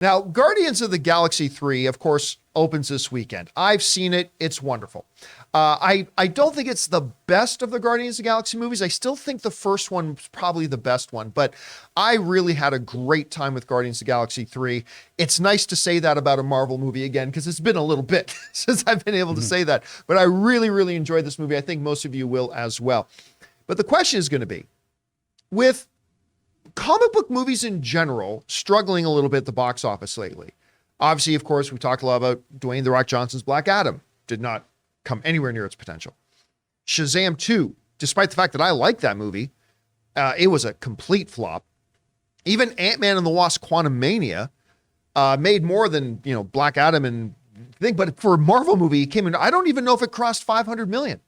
Now, Guardians of the Galaxy 3, of course, opens this weekend. I've seen it. It's wonderful. I don't think it's the best of the Guardians of the Galaxy movies. I still think the first one was probably the best one, but I really had a great time with Guardians of the Galaxy 3. It's nice to say that about a Marvel movie again, because it's been a little bit since I've been able to say that, but I really, really enjoyed this movie. I think most of you will as well. But the question is going to be, with comic book movies in general struggling a little bit at the box office lately. Obviously, of course, we talked a lot about Dwayne "The Rock" Johnson's Black Adam. Did not come anywhere near its potential. Shazam 2, despite the fact that I like that movie, it was a complete flop. Even Ant-Man and the Wasp: Quantumania made more than, Black Adam and thing, but for a Marvel movie, it came in. I don't even know if it crossed 500 million.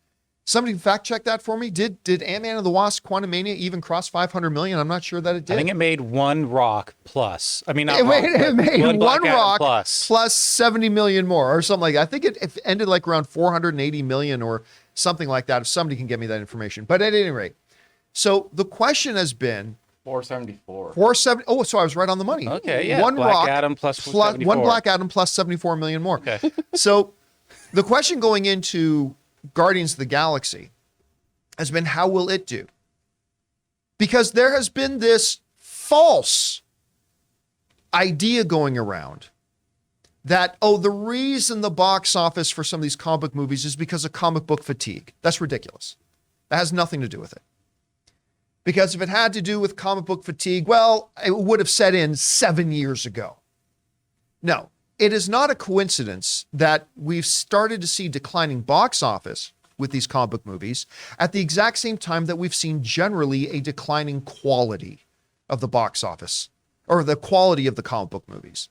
Somebody fact check that for me. Did Ant-Man and the Wasp: Quantumania even cross 500 million? I'm not sure that it did. I think it made one Rock plus. I mean, not it Rock, made one Rock plus 70 million more or something like that. I think it ended like around 480 million or something like that. If somebody can get me that information. But at any rate, so the question has been 474. 470. Oh, so I was right on the money. Okay, yeah. One Black Rock Adam plus 74. one Black Adam plus 74 million more. Okay. So the question going into Guardians of the Galaxy has been, how will it do? Because there has been this false idea going around that, the reason the box office for some of these comic book movies is because of comic book fatigue. That's ridiculous. That has nothing to do with it. Because if it had to do with comic book fatigue, well, it would have set in 7 years ago. No. It is not a coincidence that we've started to see declining box office with these comic book movies at the exact same time that we've seen generally a declining quality of the box office or the quality of the comic book movies.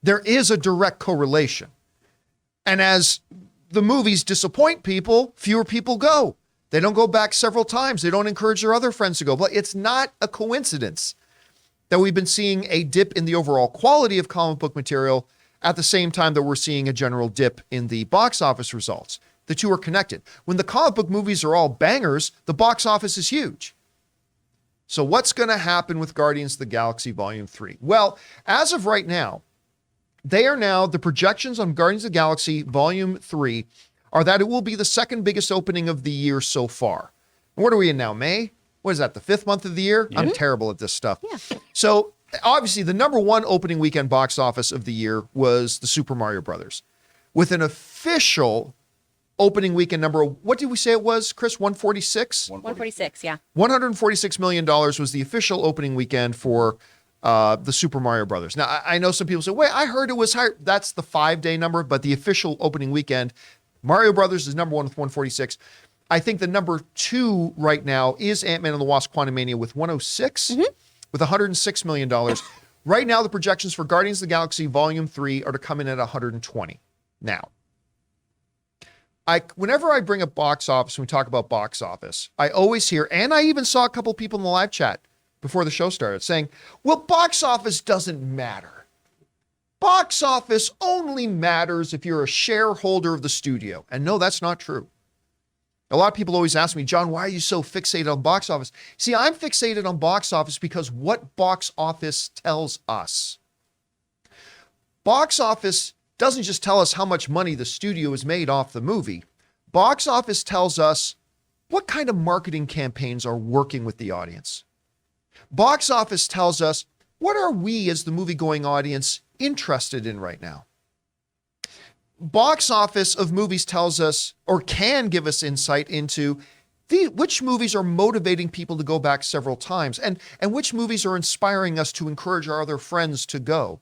There is a direct correlation. And as the movies disappoint people, fewer people go. They don't go back several times. They don't encourage their other friends to go. But it's not a coincidence that we've been seeing a dip in the overall quality of comic book material at the same time that we're seeing a general dip in the box office results. The two are connected. When the comic book movies are all bangers, the box office is huge. So what's going to happen with Guardians of the Galaxy Volume 3? Well, as of right now, the projections on Guardians of the Galaxy Volume 3 are that it will be the second biggest opening of the year so far. And what are we in now, May? What is that, the 5th month of the year? Yeah. I'm terrible at this stuff. Yeah. So obviously, the number one opening weekend box office of the year was the Super Mario Brothers, with an official opening weekend number. What did we say it was, Chris? 146? 146, yeah. $146 million was the official opening weekend for the Super Mario Brothers. Now, I know some people say, wait, I heard it was higher. That's the 5-day number, but the official opening weekend, Mario Brothers is number one with 146. I think the number two right now is Ant-Man and the Wasp: Quantumania with 106. With $106 million. Right now, the projections for Guardians of the Galaxy Volume 3 are to come in at 120. Now, whenever I bring up box office, when we talk about box office, I always hear, and I even saw a couple people in the live chat before the show started saying, well, box office doesn't matter. Box office only matters if you're a shareholder of the studio. And no, that's not true. A lot of people always ask me, John, why are you so fixated on box office? See, I'm fixated on box office because what box office tells us. Box office doesn't just tell us how much money the studio has made off the movie. Box office tells us what kind of marketing campaigns are working with the audience. Box office tells us, what are we as the movie-going audience interested in right now? Box office of movies tells us, or can give us insight into which movies are motivating people to go back several times and which movies are inspiring us to encourage our other friends to go.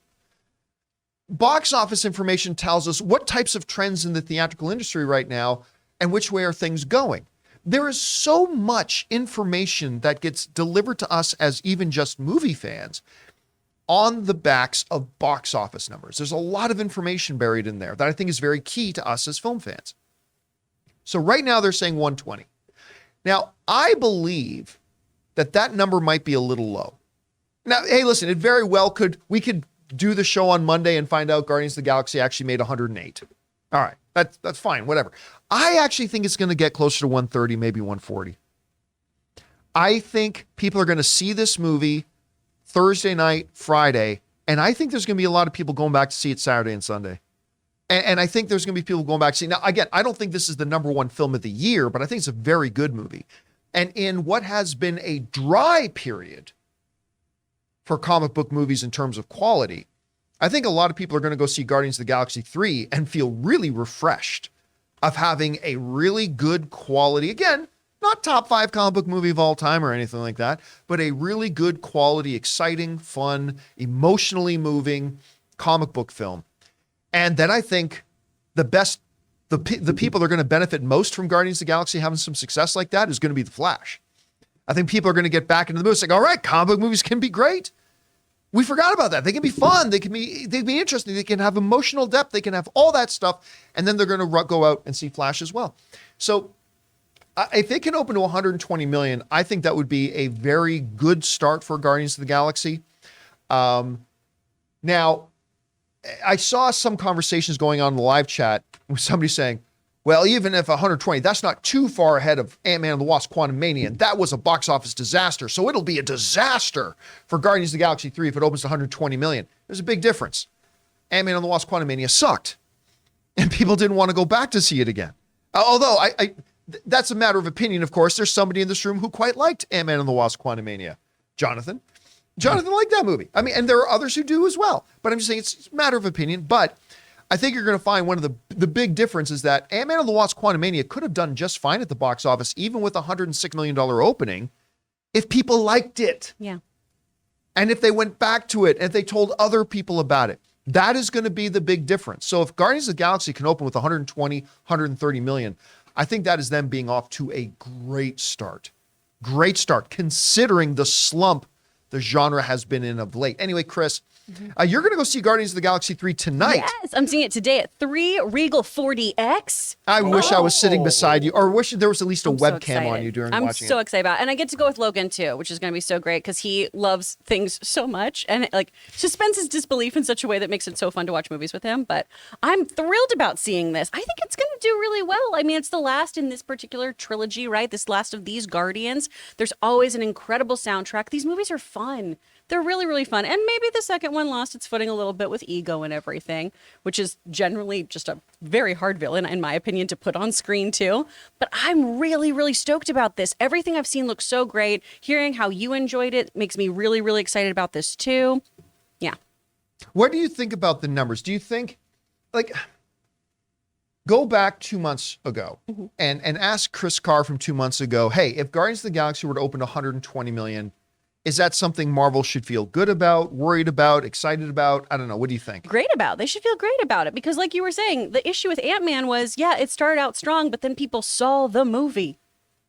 Box office information tells us what types of trends in the theatrical industry right now and which way are things going. There is so much information that gets delivered to us as even just movie fans on the backs of box office numbers. There's a lot of information buried in there that I think is very key to us as film fans. So right now they're saying 120. Now, I believe that number might be a little low. Now, hey, listen, it very well we could do the show on Monday and find out Guardians of the Galaxy actually made 108. All right, that's fine, whatever. I actually think it's going to get closer to 130, maybe 140. I think people are going to see this movie Thursday night, Friday, And I think there's going to be a lot of people going back to see it Saturday and Sunday. And I think there's going to be people going back to see. Now, again, I don't think this is the number one film of the year, but I think it's a very good movie. And in what has been a dry period for comic book movies in terms of quality, I think a lot of people are going to go see Guardians of the Galaxy 3 and feel really refreshed of having a really good quality, again, not top 5 comic book movie of all time or anything like that, but a really good quality, exciting, fun, emotionally moving comic book film. And then I think the people that are going to benefit most from Guardians of the Galaxy having some success like that is going to be The Flash. I think people are going to get back into the movie saying, all right, comic book movies can be great. We forgot about that. They can be fun. They can be interesting. They can have emotional depth. They can have all that stuff. And then they're going to go out and see Flash as well. So if it can open to 120 million, I think that would be a very good start for Guardians of the Galaxy. Now, I saw some conversations going on in the live chat with somebody saying, well, even if 120, that's not too far ahead of Ant-Man and the Wasp: Quantumania, and that was a box office disaster. So it'll be a disaster for Guardians of the Galaxy 3 if it opens to 120 million. There's a big difference. Ant-Man and the Wasp: Quantumania sucked, and people didn't want to go back to see it again. Although that's a matter of opinion, of course. There's somebody in this room who quite liked Ant-Man and the Wasp: Quantumania. Jonathan liked that movie. I mean, and there are others who do as well. But I'm just saying it's a matter of opinion. But I think you're going to find one of the big differences that Ant-Man and the Wasp: Quantumania could have done just fine at the box office, even with a $106 million opening, if people liked it. Yeah. And if they went back to it, and if they told other people about it. That is going to be the big difference. So if Guardians of the Galaxy can open with 120, 130 million, I think that is them being off to a great start. Great start, considering the slump the genre has been in of late. Anyway, Chris, you're going to go see Guardians of the Galaxy 3 tonight. Yes, I'm seeing it today at 3 Regal 40X. I wish I was sitting beside you, or wish there was at least a I'm so webcam on you during I'm watching so it. excited about it. And I get to go with Logan too, which is going to be so great because he loves things so much and like suspends his disbelief in such a way that makes it so fun to watch movies with him. But I'm thrilled about seeing this. I think it's going to do really well. I mean, it's the last in this particular trilogy, right? This last of these Guardians. There's always an incredible soundtrack. These movies are fun. They're really, really fun. And maybe the second one lost its footing a little bit with ego and everything, which is generally just a very hard villain, in my opinion, to put on screen too. But I'm really, really stoked about this. Everything I've seen looks so great. Hearing how you enjoyed it makes me really, really excited about this too. Yeah. What do you think about the numbers? Do you think, like, go back 2 months ago and ask Chris Carr from 2 months ago, hey, if Guardians of the Galaxy were to open 120 million, is that something Marvel should feel good about, worried about, excited about? I don't know. What do you think? Great about. They should feel great about it because like you were saying, the issue with Ant-Man was, yeah, it started out strong, but then people saw the movie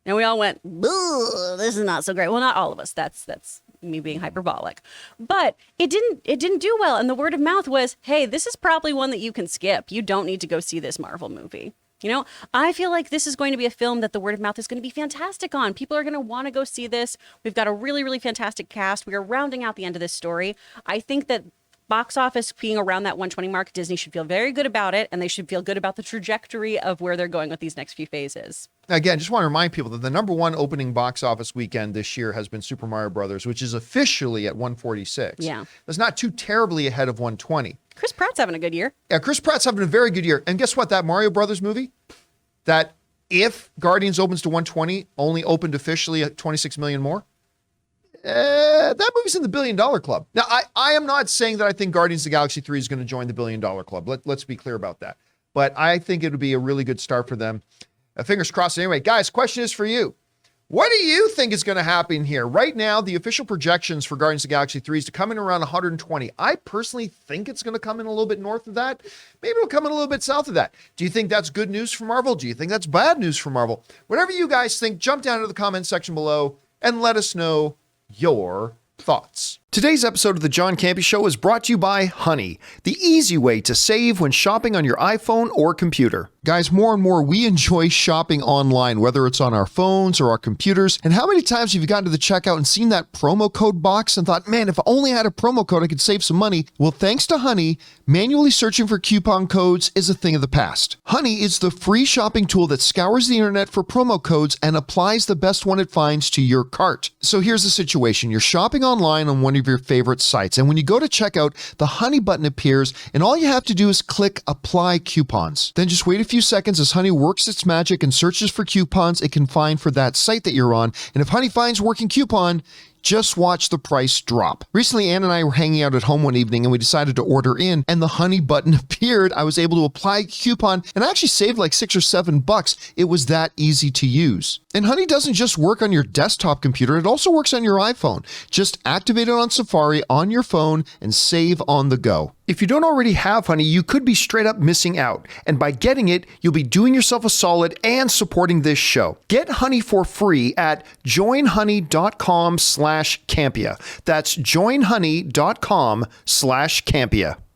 and we all went, this is not so great. Well, not all of us. That's me being hyperbolic, but it didn't do well. And the word of mouth was, hey, this is probably one that you can skip. You don't need to go see this Marvel movie. You know, I feel like this is going to be a film that the word of mouth is going to be fantastic on. People are going to want to go see this. We've got a really, really fantastic cast. We are rounding out the end of this story. I think that box office being around that 120 mark, Disney should feel very good about it, and they should feel good about the trajectory of where they're going with these next few phases. Again, just want to remind people that the number one opening box office weekend this year has been Super Mario Brothers, which is officially at 146. Yeah. That's not too terribly ahead of 120. Chris Pratt's having a good year. Yeah, Chris Pratt's having a very good year. And guess what? That Mario Brothers movie, that if Guardians opens to 120, only opened officially at 26 million more, that movie's in the $1 billion club. Now, I am not saying that I think Guardians of the Galaxy 3 is going to join the $1 billion club. Let's be clear about that. But I think it would be a really good start for them. Fingers crossed. Anyway, guys, question is for you. What do you think is going to happen here? Right now, the official projections for Guardians of the Galaxy 3 is to come in around 120. I personally think it's going to come in a little bit north of that. Maybe it'll come in a little bit south of that. Do you think that's good news for Marvel? Do you think that's bad news for Marvel? Whatever you guys think, jump down to the comment section below and let us know your thoughts. Today's episode of the John Campea Show is brought to you by Honey, the easy way to save when shopping on your iPhone or computer. Guys, more and more, we enjoy shopping online, whether it's on our phones or our computers. And how many times have you gotten to the checkout and seen that promo code box and thought, man, if I only had a promo code, I could save some money? Well, thanks to Honey, manually searching for coupon codes is a thing of the past. Honey is the free shopping tool that scours the internet for promo codes and applies the best one it finds to your cart. So here's the situation. You're shopping online on one of your favorite sites. And when you go to checkout, the Honey button appears, and all you have to do is click Apply Coupons. Then just wait a few seconds as Honey works its magic and searches for coupons it can find for that site that you're on. And if Honey finds working coupon, just watch the price drop. Recently, Ann and I were hanging out at home one evening and we decided to order in, and the Honey button appeared. I was able to apply a coupon and I actually saved like $6 or $7. It was that easy to use. And Honey doesn't just work on your desktop computer, it also works on your iPhone. Just activate it on Safari on your phone and save on the go. If you don't already have Honey, you could be straight up missing out. And by getting it, you'll be doing yourself a solid and supporting this show. Get Honey for free at joinhoney.com/Campea. That's joinhoney.com/Campea.